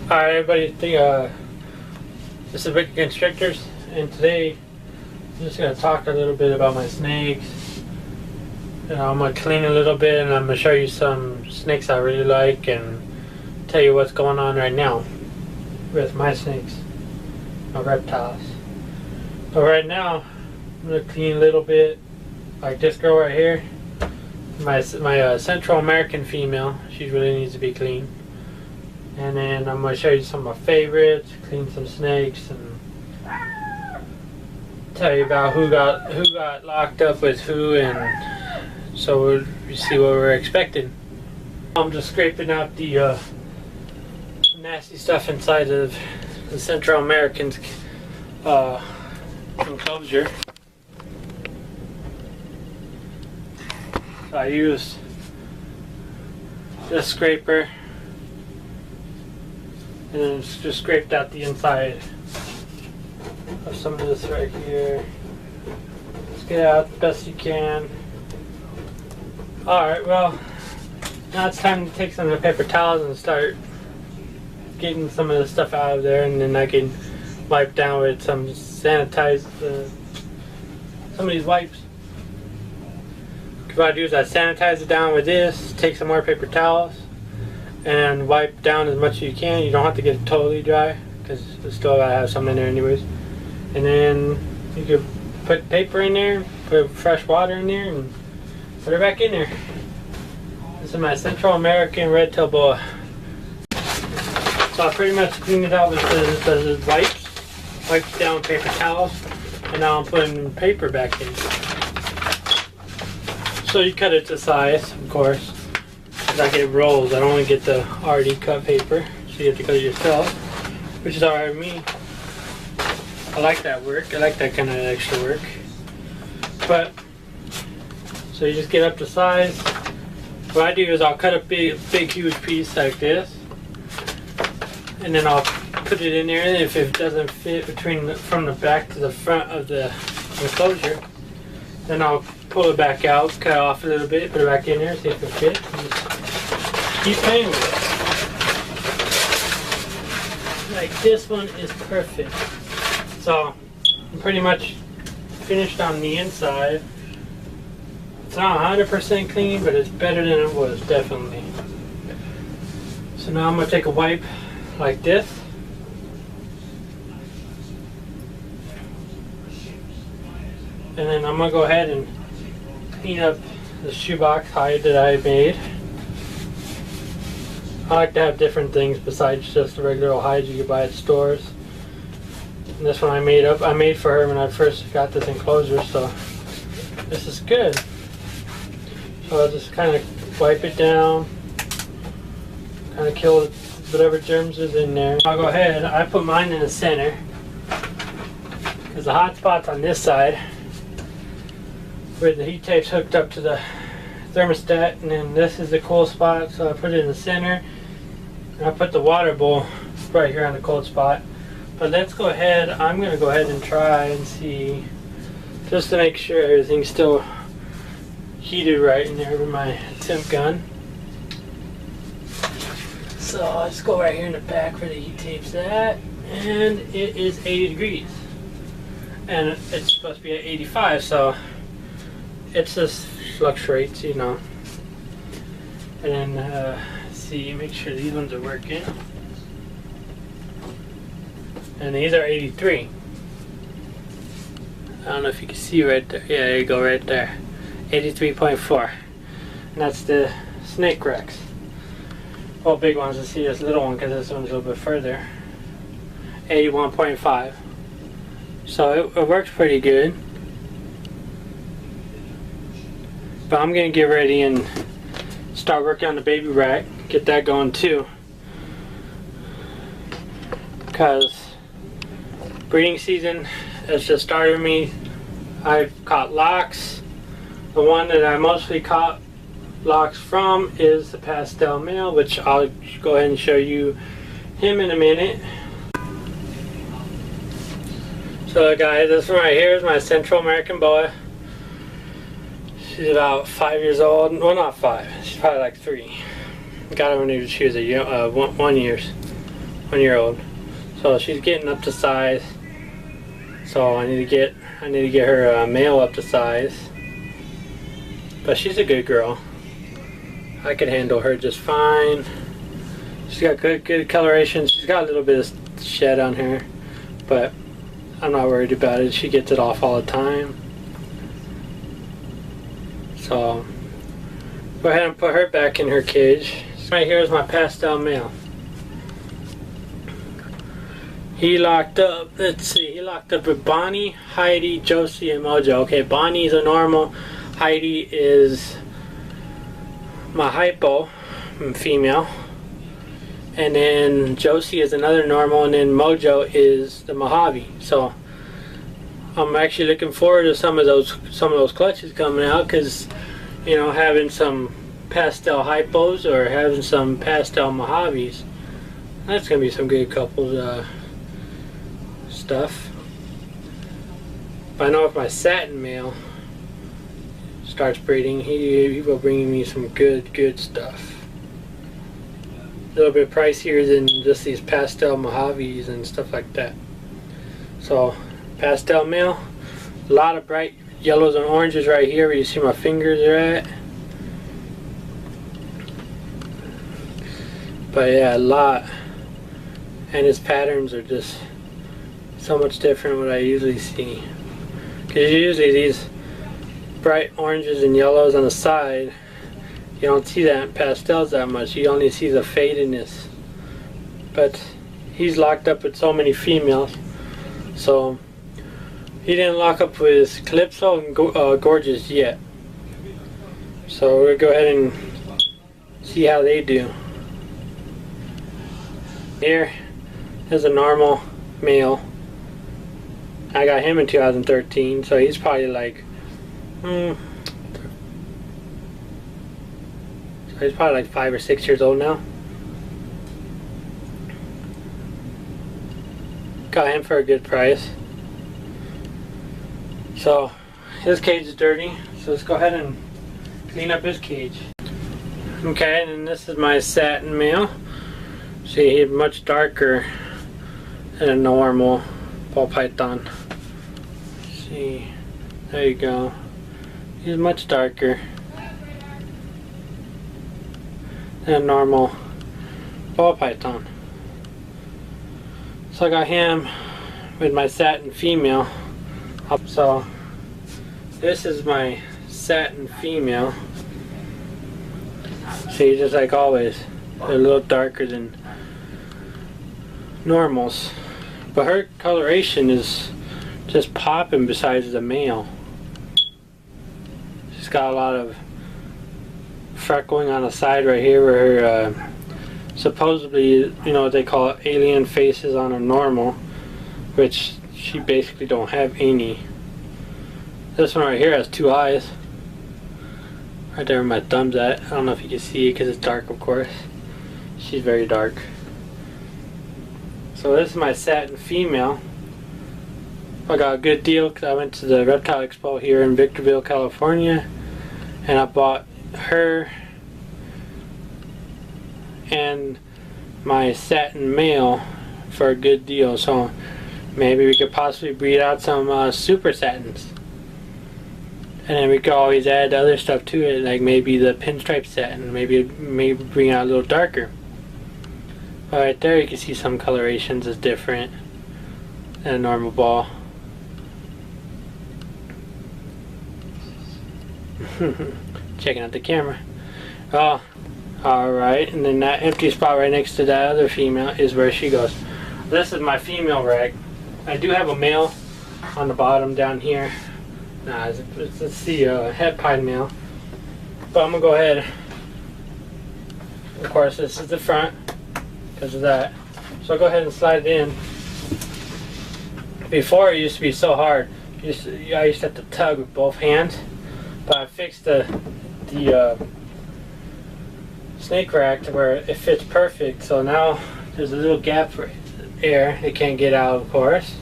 Alright everybody, this is Wicked Constrictors, and today I'm just going to talk a little bit about my snakes. I'm going to clean a little bit, and I'm going to show you some snakes I really like and tell you what's going on right now with my snakes, my reptiles. But right now I'm going to clean a little bit, like this girl right here, my Central American female. She really needs to be cleaned. And then I'm going to show you some of my favorites, clean some snakes, and tell you about who got locked up with who, and so we see what we're expecting. I'm just scraping out the nasty stuff inside of the Central American's enclosure. So I used this scraper, and then just scraped out the inside of some of this right here. Let's get it out the best you can. Alright, well, now it's time to take some of the paper towels and start getting some of the stuff out of there, and then I can wipe down with some sanitize some of these wipes. What I do is I sanitize it down with this, take some more paper towels, and wipe down as much as you can. You don't have to get it totally dry, because it's still gotta have something in there anyways. And then you can put paper in there, put fresh water in there, and put it back in there. This is my Central American red-tailed boa. So I pretty much cleaned it out with the wiped down paper towels, and now I'm putting paper back in. So you cut it to size, of course. I get rolls. I don't want to get the already cut paper, so you have to cut it yourself, which is alright with me. I like that work. I like that kind of extra work. But so you just get up to size. What I do is I'll cut a big huge piece like this, and then I'll put it in there. And if it doesn't fit from the back to the front of the enclosure, then I'll pull it back out, cut it off a little bit, put it back in there, see if it fits. Keep playing with it. Like this one is perfect. So I'm pretty much finished on the inside. It's not 100% clean, but it's better than it was, definitely. So now I'm going to take a wipe like this. And then I'm going to go ahead and clean up the shoebox hide that I made. I like to have different things besides just the regular old hides you can buy at stores. And this one I made for her when I first got this enclosure, so this is good. So I'll just kind of wipe it down, kind of kill whatever germs is in there. I'll go ahead, I put mine in the center, because the hot spot's on this side, where the heat tape's hooked up to the thermostat, and then this is the cool spot, so I put it in the center. And I put the water bowl right here on the cold spot. But let's go ahead, I'm going to go ahead and try and see, just to make sure everything's still heated right in there with my temp gun. So let's go right here in the back where the heat tape's at, and it is 80 degrees. And it's supposed to be at 85, so it just fluctuates, you know. And then see, make sure these ones are working. And these are 83. I don't know if you can see right there. Yeah, there you go, right there. 83.4. And that's the snake Rex. Well, big ones. Let's see this little one, because this one's a little bit further. 81.5. So it works pretty good. But I'm going to get ready and start working on the baby rack. Get that going too. Because breeding season has just started with me. I've caught locks. The one that I mostly caught locks from is the pastel male, which I'll go ahead and show you him in a minute. So guys, this one right here is my Central American boa. She's about 5 years old. Well, not 5. She's probably like 3. Got her when she was a 1 year 1-year-old. So she's getting up to size. So I need to get her male up to size. But she's a good girl. I could handle her just fine. She's got good coloration. She's got a little bit of shed on her, but I'm not worried about it. She gets it off all the time. So go ahead and put her back in her cage. Right here is my pastel male. He locked up, let's see, he locked up with Bonnie, Heidi, Josie, and Mojo. Okay, Bonnie's a normal. Heidi is my hypo, female. And then Josie is another normal, and then Mojo is the Mojave. So I'm actually looking forward to some of those clutches coming out, because you know, having some pastel hypos or having some pastel Mojaves, that's gonna be some good couples stuff. But I know if my satin male starts breeding, he will bring me some good stuff. A little bit pricier than just these pastel Mojaves and stuff like that. So pastel male, a lot of bright yellows and oranges right here where you see my fingers are at. But yeah, a lot. And his patterns are just so much different than what I usually see. Because usually these bright oranges and yellows on the side, you don't see that in pastels that much. You only see the fadedness. But he's locked up with so many females. So he didn't lock up with Calypso and Gorgeous yet. So we'll go ahead and see how they do. Here is a normal male. I got him in 2013, so he's probably like, so he's probably like 5 or 6 years old now. Got him for a good price. So his cage is dirty, so let's go ahead and clean up his cage. Okay, and this is my satin male. See, he's much darker than a normal ball python. See, there you go. He's much darker than a normal ball python. So I got him with my satin female. So this is my satin female. See, just like always, they're a little darker than normals, but her coloration is just popping besides the male. She's got a lot of freckling on the side right here where her supposedly, you know what they call alien faces on a normal, which she basically don't have any. This one right here has 2 eyes. Right there where my thumb's at. I don't know if you can see it because it's dark, of course. She's very dark. So this is my satin female. I got a good deal because I went to the Reptile Expo here in Victorville, California, and I bought her and my satin male for a good deal. So maybe we could possibly breed out some super satins, and then we could always add other stuff to it, like maybe the pinstripe satin, maybe bring out a little darker. But right there you can see some colorations is different than a normal ball. Checking out the camera. Oh, alright, and then that empty spot right next to that other female is where she goes. This is my female rag. I do have a male on the bottom down here. Nah, it's the head pied male. But I'm gonna go ahead. Of course, this is the front because of that. So I'll go ahead and slide it in. Before it used to be so hard. I used to have to tug with both hands. But I fixed the snake rack to where it fits perfect. So now there's a little gap for air. It can't get out, of course.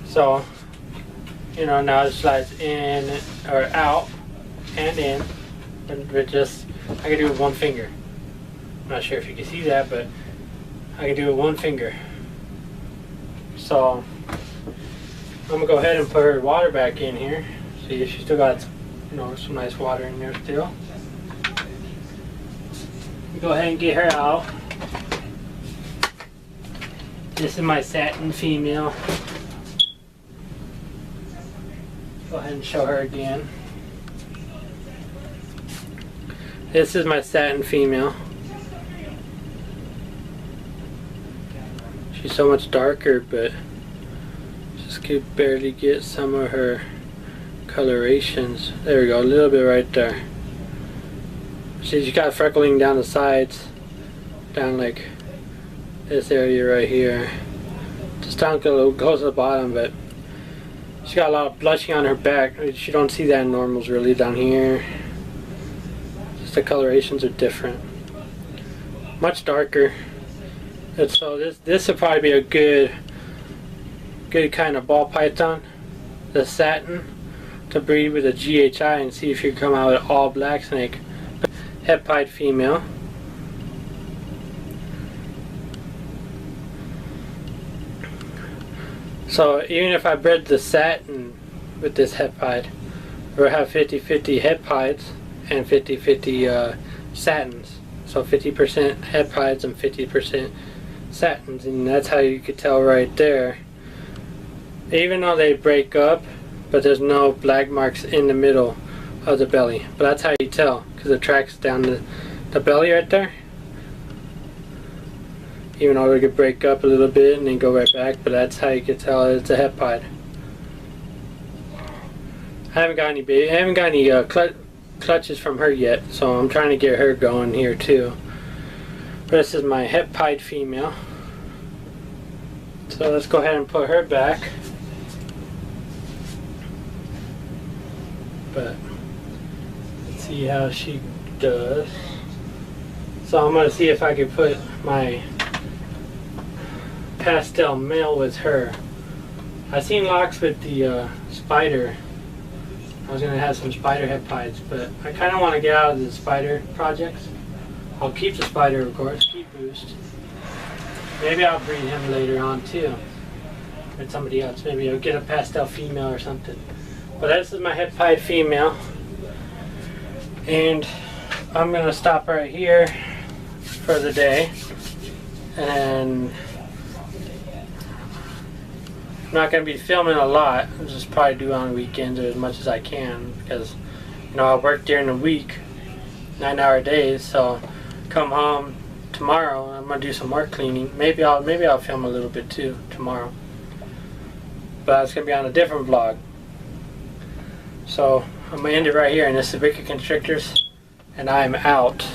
So, you know, now it slides in or out and in. And with just, I can do it with one finger. I'm not sure if you can see that, but I can do it with one finger. So I'm gonna go ahead and put her water back in here. See if she still got, you know, some nice water in there still. Go ahead and get her out. This is my satin female. Go ahead and show her again. This is my satin female. She's so much darker, but just could barely get some of her colorations. There we go, a little bit right there. She's got freckling down the sides, down like this area right here. Just down a little close to the bottom, but she got a lot of blushing on her back. You don't see that in normals really down here. Just the colorations are different, much darker. And so this would probably be a good kind of ball python, the satin, to breed with a GHI and see if you come out with all black snake. Het pied female. So even if I bred the satin with this het pied, we'll have 50-50 het pieds and 50-50 satins. So 50% het pieds and 50% satins, and that's how you could tell right there. Even though they break up, but there's no black marks in the middle of the belly. But that's how you tell, because it tracks down the belly right there. Even though it could break up a little bit and then go right back, but that's how you could tell it's a het pied. I haven't got any clutches from her yet, so I'm trying to get her going here too. But this is my het pied female. So let's go ahead and put her back. But let's see how she does. So I'm going to see if I can put my pastel male with her. I've seen locks with the spider. I was going to have some spider het pieds, but I kind of want to get out of the spider projects. I'll keep the spider, of course, keep Boost. Maybe I'll breed him later on too with somebody else. Maybe I'll get a pastel female or something. But this is my het pied female, and I'm gonna stop right here for the day, and I'm not gonna be filming a lot. I'll just probably do on weekends or as much as I can, because you know I work during the week, 9-hour days. So come home tomorrow, I'm gonna do some more cleaning. Maybe I'll film a little bit too tomorrow, but it's gonna be on a different vlog. So I'm gonna end it right here, and this is Wicked Constrictors, and I'm out.